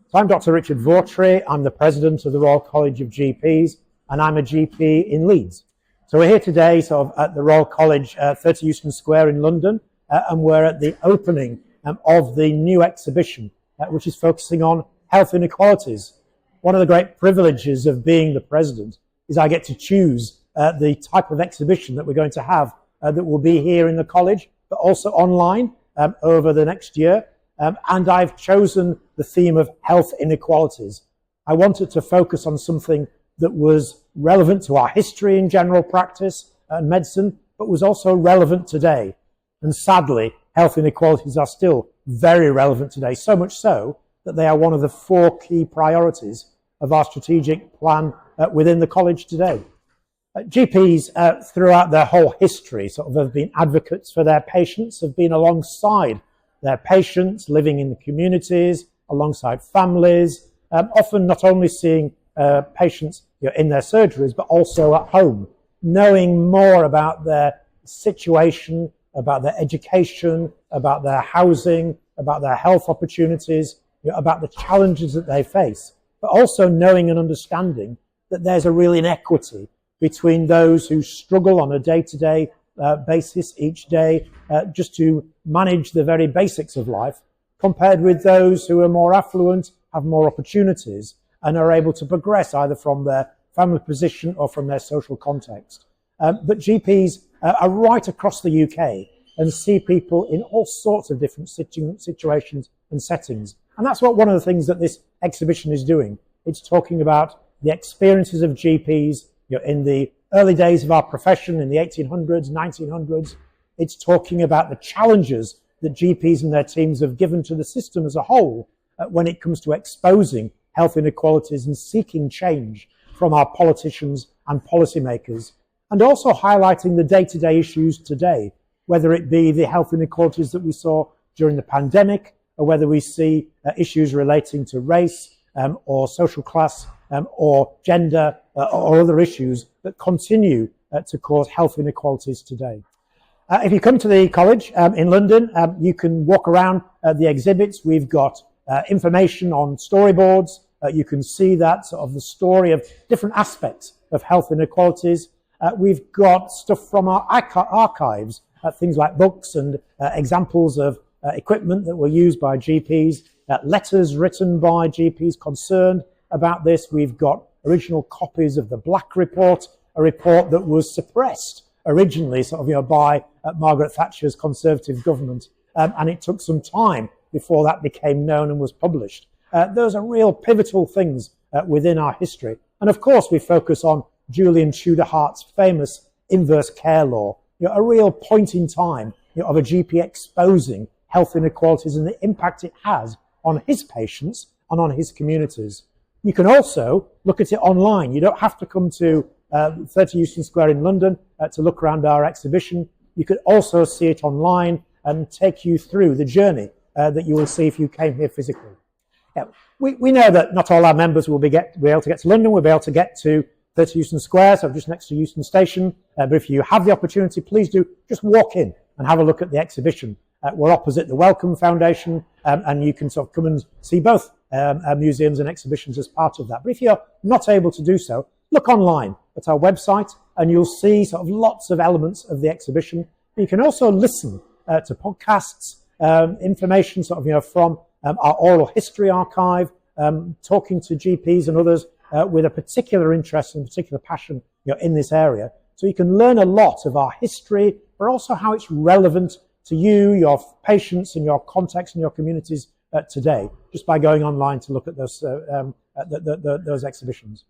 So I'm Dr. Richard Vautrey. I'm the president of the Royal College of GPs, and I'm a GP in Leeds. So we're here today at the Royal College, 30 Euston Square in London, and we're at the opening of the new exhibition, which is focusing on health inequalities. One of the great privileges of being the president is I get to choose the type of exhibition that we're going to have that will be here in the college, but also online over the next year. And I've chosen the theme of health inequalities. I wanted to focus on something that was relevant to our history in general practice and medicine, but was also relevant today. And sadly, health inequalities are still very relevant today, so much so that they are one of the 4 key priorities of our strategic plan within the college today. GPs throughout their whole history have been advocates for their patients, have been alongside their patients, living in the communities, alongside families, often not only seeing patients in their surgeries, but also at home, knowing more about their situation, about their education, about their housing, about their health opportunities, about the challenges that they face, but also knowing and understanding that there's a real inequity between those who struggle on a day-to-day basis each day just to manage the very basics of life, compared with those who are more affluent, have more opportunities, and are able to progress either from their family position or from their social context. But GPs are right across the UK and see people in all sorts of different situations and settings. And that's what one of the things that this exhibition is doing. It's talking about the experiences of GPs in the early days of our profession in the 1800s, 1900s. It's talking about the challenges that GPs and their teams have given to the system as a whole when it comes to exposing health inequalities and seeking change from our politicians and policymakers, and also highlighting the day-to-day issues today, whether it be the health inequalities that we saw during the pandemic, or whether we see issues relating to race or social class or gender or other issues that continue to cause health inequalities today. If you come to the college in London, you can walk around the exhibits. We've got information on storyboards. You can see that the story of different aspects of health inequalities. We've got stuff from our archives, things like books and examples of equipment that were used by GPs, letters written by GPs concerned about this. We've got original copies of the Black Report, a report that was suppressed originally by Margaret Thatcher's Conservative government, and it took some time before that became known and was published. Those are real pivotal things within our history. And of course we focus on Julian Tudor Hart's famous inverse care law, a real point in time of a GP exposing health inequalities and the impact it has on his patients and on his communities. You can also look at it online. You don't have to come to 30 Euston Square in London to look around our exhibition. You could also see it online and take you through the journey that you will see if you came here physically. We know that not all our members will be able to get to London. We'll be able to get to 30 Euston Square, so just next to Euston Station. But if you have the opportunity, please do just walk in and have a look at the exhibition. We're opposite the Wellcome Foundation, and you can come and see both museums and exhibitions as part of that. But if you're not able to do so, look online at our website and you'll see lots of elements of the exhibition. You can also listen to podcasts, information from our oral history archive, talking to GPs and others with a particular interest and particular passion in this area. So you can learn a lot of our history, but also how it's relevant to you, your patients, and your context and your communities today, just by going online to look at those exhibitions.